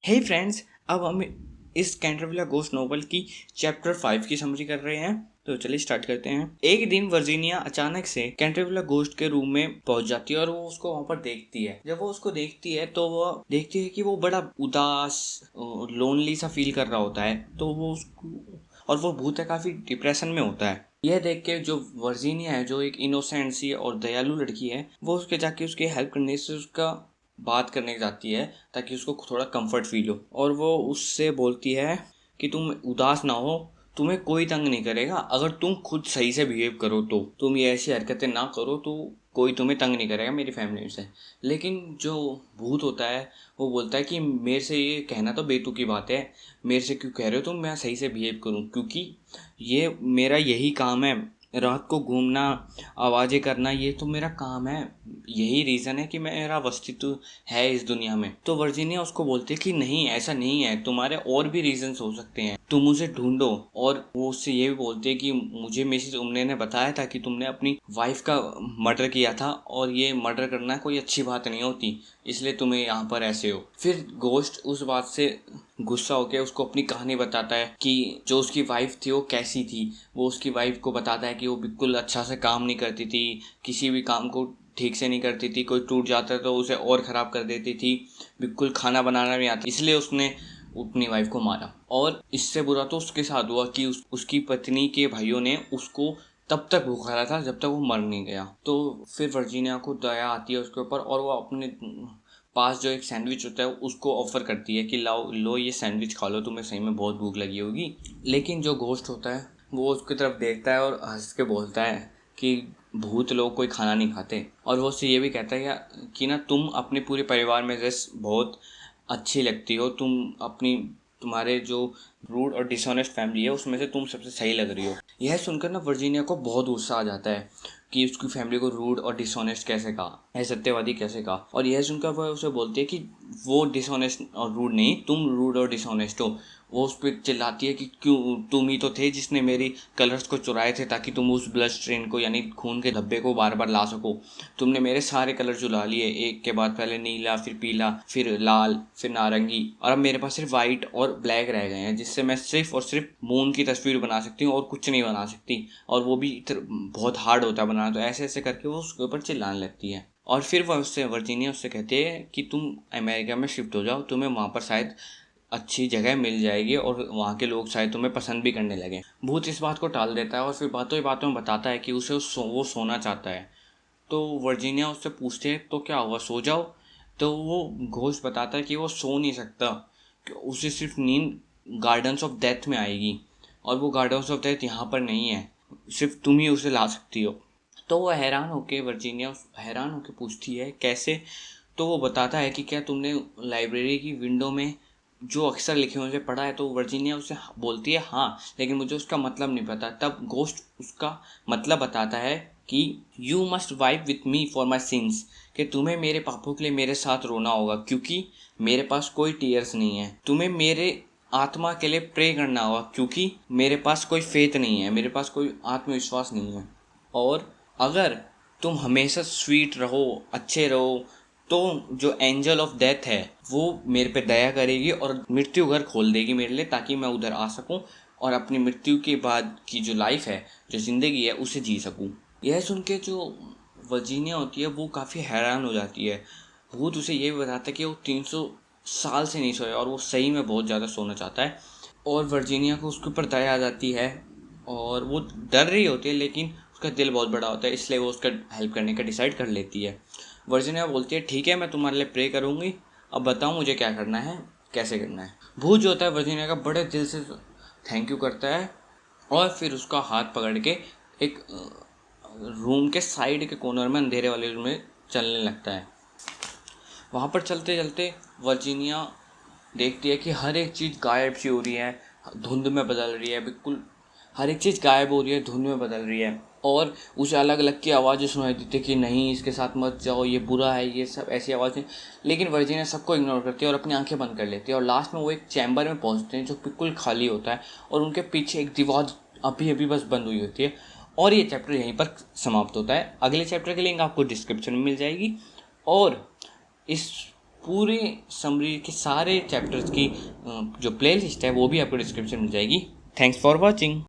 हे friends, अब हम इस कैंटरविला गोस्ट नोवेल की चैप्टर 5 की समरी कर रहे हैं। तो चलिए स्टार्ट करते हैं। एक दिन वर्जीनिया अचानक से कैंटरविला गोस्ट के रूम में पहुंच जाती है और वो उसको वहां पर देखती है। जब वो उसको देखती है तो वो देखती है कि वो बड़ा उदास लोनली सा फील कर रहा होता है। तो वो उसको और वो भूत है, काफी डिप्रेशन में होता है। यह देख के जो वर्जीनिया है, जो एक इनोसेंट सी और दयालु लड़की है, वो उसके जाके उसकी हेल्प करने से उसका बात करने जाती है ताकि उसको थोड़ा कंफर्ट फील हो। और वो उससे बोलती है कि तुम उदास ना हो, तुम्हें कोई तंग नहीं करेगा अगर तुम खुद सही से बिहेव करो। तो तुम ये ऐसी हरकतें ना करो तो कोई तुम्हें तंग नहीं करेगा मेरी फैमिली से। लेकिन जो भूत होता है वो बोलता है कि मेरे से ये कहना तो बेतुकी बात है, मेरे से क्यों कह रहे हो तुम मैं सही से बिहेव करूं, क्योंकि ये मेरा यही काम है। रात को घूमना, आवाज़ें करना, ये तो मेरा काम है। यही रीज़न है कि मेरा अस्तित्व है इस दुनिया में। तो वर्जीनिया उसको बोलती है कि नहीं, ऐसा नहीं है, तुम्हारे और भी रीजंस हो सकते हैं, तुम उसे ढूंढो। और वो उससे ये भी बोलती है कि मुझे मिसेस उमने ने बताया था कि तुमने अपनी वाइफ का मर्डर किया था और ये मर्डर करना कोई अच्छी बात नहीं होती, इसलिए तुम्हें यहाँ पर ऐसे हो। फिर गोश्त उस बात से गुस्सा होकर उसको अपनी कहानी बताता है कि जो उसकी वाइफ थी वो कैसी थी। वो उसकी वाइफ को बताता है कि वो बिल्कुल अच्छा से काम नहीं करती थी, किसी भी काम को ठीक से नहीं करती थी, कोई टूट जाता तो उसे और ख़राब कर देती थी, बिल्कुल खाना बनाना नहीं आता, इसलिए उसने अपनी वाइफ को मारा। और इससे बुरा तो उसके साथ हुआ कि उसकी पत्नी के भाइयों ने उसको तब तक भूखा रहा था जब तक वो मर नहीं गया। तो फिर वर्जीनिया को दया आती है उसके ऊपर और वो अपने पास जो एक सैंडविच होता है उसको ऑफर करती है कि लाओ लो ये सैंडविच खा लो, तुम्हें सही में बहुत भूख लगी होगी। लेकिन जो घोस्ट होता है वो उसकी तरफ देखता है और हंस के बोलता है कि भूत लोग कोई खाना नहीं खाते। और वो उससे ये भी कहता है कि ना तुम अपने पूरे परिवार में जैसे बहुत अच्छी लगती हो, तुम्हारे जो रूड और डिसऑनेस्ट फैमिली है उसमें से तुम सबसे सही लग रही हो। यह सुनकर ना वर्जीनिया को बहुत गुस्सा आ जाता है कि उसकी फैमिली को रूड और डिसऑनेस्ट कैसे कहा है, सत्यवादी कैसे कहा। और यह सुनकर वह उसे बोलती है कि वो डिसऑनेस्ट और रूड नहीं, तुम रूड और डिसऑनेस्ट हो। वो उस पर चिल्लाती है कि क्यों, तुम ही तो थे जिसने मेरी कलर्स को चुराए थे ताकि तुम उस ब्लड स्ट्रेन को यानी खून के धब्बे को बार बार ला सको। तुमने मेरे सारे कलर चुरा लिए, एक के बाद पहले नीला, फिर पीला, फिर लाल, फिर नारंगी, और अब मेरे पास सिर्फ वाइट और ब्लैक रह गए हैं जिससे मैं सिर्फ और सिर्फ मून की तस्वीर बना सकती हूँ और कुछ नहीं बना सकती, और वो भी बहुत हार्ड होता है बनाना। तो ऐसे ऐसे करके वो उसके ऊपर चिल्लाने लगती है। और फिर वह उससे वर्जीनिया उससे कहती है कि तुम अमेरिका में शिफ्ट हो जाओ, तुम्हें वहाँ पर शायद अच्छी जगह मिल जाएगी और वहाँ के लोग शायद तुम्हें पसंद भी करने लगे। भूत इस बात को टाल देता है और फिर बातों ही बातों में बताता है कि उसे वो सोना चाहता है। तो वर्जीनिया उससे पूछते है तो क्या हुआ, सो जाओ। तो वो घोस्ट बताता है कि वो सो नहीं सकता, कि उसे सिर्फ नींद गार्डन्स ऑफ डेथ में आएगी, और वो गार्डन्स ऑफ डेथ यहाँ पर नहीं है, सिर्फ तुम ही उसे ला सकती हो। तो वो वर्जीनिया हैरान होके पूछती है कैसे। तो वो बताता है कि क्या तुमने लाइब्रेरी की विंडो में जो अक्षर लिखे हुए पढ़ा है। तो वर्जीनिया उससे बोलती है हाँ, लेकिन मुझे उसका मतलब नहीं पता। तब गोस्ट उसका मतलब बताता है कि you must wipe with me for my since, कि तुम्हें मेरे पापों के लिए मेरे साथ रोना होगा क्योंकि मेरे पास कोई टीयर्स नहीं है। तुम्हें मेरे आत्मा के लिए प्रे करना होगा क्योंकि मेरे पास कोई फेथ नहीं है, मेरे पास कोई आत्मविश्वास नहीं है। और अगर तुम हमेशा स्वीट रहो, अच्छे रहो, तो जो एंजल ऑफ डेथ है वो मेरे पे दया करेगी और मृत्यु घर खोल देगी मेरे लिए, ताकि मैं उधर आ सकूं और अपनी मृत्यु के बाद की जो लाइफ है, जो ज़िंदगी है, उसे जी सकूं। यह सुन के जो वर्जीनिया होती है वो काफ़ी हैरान हो जाती है। भूत उसे ये भी बताता है कि वो 300 साल से नहीं सोया और वो सही में बहुत ज़्यादा सोना चाहता है। और वर्जीनिया को उसके ऊपर दया आ जाती है और वो डर रही होती है, लेकिन उसका दिल बहुत बड़ा होता है, इसलिए वो उसका हेल्प करने का डिसाइड कर लेती है। वर्जीनिया बोलती है ठीक है, मैं तुम्हारे लिए प्रे करूँगी, अब बताओ मुझे क्या करना है, कैसे करना है। भूत जो होता है वर्जीनिया का बड़े दिल से थैंक यू करता है और फिर उसका हाथ पकड़ के एक रूम के साइड के कॉर्नर में, अंधेरे वाले रूम में चलने लगता है। वहाँ पर चलते चलते वर्जीनिया देखती है कि हर एक चीज़ गायब सी हो रही है, धुंध में बदल रही है, बिल्कुल हर एक चीज़ गायब हो रही है, धुंध में बदल रही है। और उसे अलग अलग की आवाज़ें सुनाई देती है कि नहीं इसके साथ मत जाओ, ये बुरा है, ये सब ऐसी आवाज़ें। लेकिन वर्जीनिया सबको इग्नोर करती है और अपनी आंखें बंद कर लेती है। और लास्ट में वो एक चैम्बर में पहुंचते हैं जो बिल्कुल खाली होता है और उनके पीछे एक दीवार अभी अभी बस बंद हुई होती है। और ये चैप्टर यहीं पर समाप्त होता है। अगले चैप्टर की लिंक आपको डिस्क्रिप्शन में मिल जाएगी। और इस पूरे समरी के सारे चैप्टर्स की जो प्लेलिस्ट है वो भी आपको डिस्क्रिप्शन मिल जाएगी। Thanks for watching.